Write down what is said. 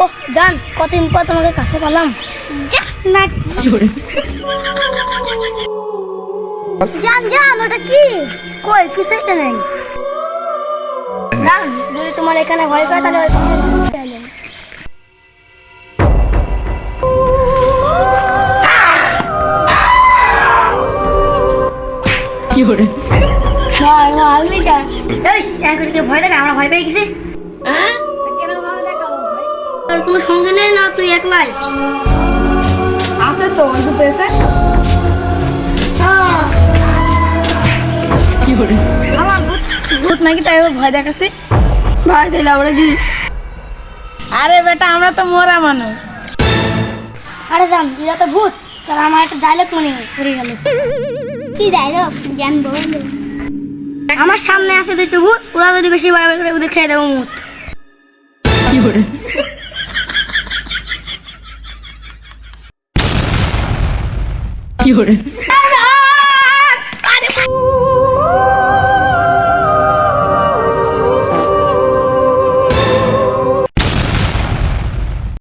ওহ জান, কতদিন পর তোমাকে কাছে পেলাম। জান জান, ওটা কি? কই কিছু একটা নেই। জান, যদি তোমার এখানে ভয় করে তাহলে ওই পাশে চলেন। কি করে এই এঙ্কুরিকে ভয় দেখে আমরা ভয় পেয়ে গেছি। কেন ভয় দেখাবো? তোর কোনো সঙ্গে নেই না, তুই একলাই? আছে তো অল্প পেয়েছে কি করে আমার ভূত ভূত নাকি তাই ভয় দেখাচ্ছে ভয় দিলে আমরা কি আরে বেটা আমরা তো মরা মানুষ আরে জান, তুই তো ভূত, তাহলে আমার একটা ডায়লগ মনে পড়ে গেল। কি ডায়লগ জান বল? আমার সামনে আছে দুটো ভূত, ওরা যদি বেশি বাড়াবাড়ি করে ওদের খেয়ে দেবো মুত। কি করে কি করে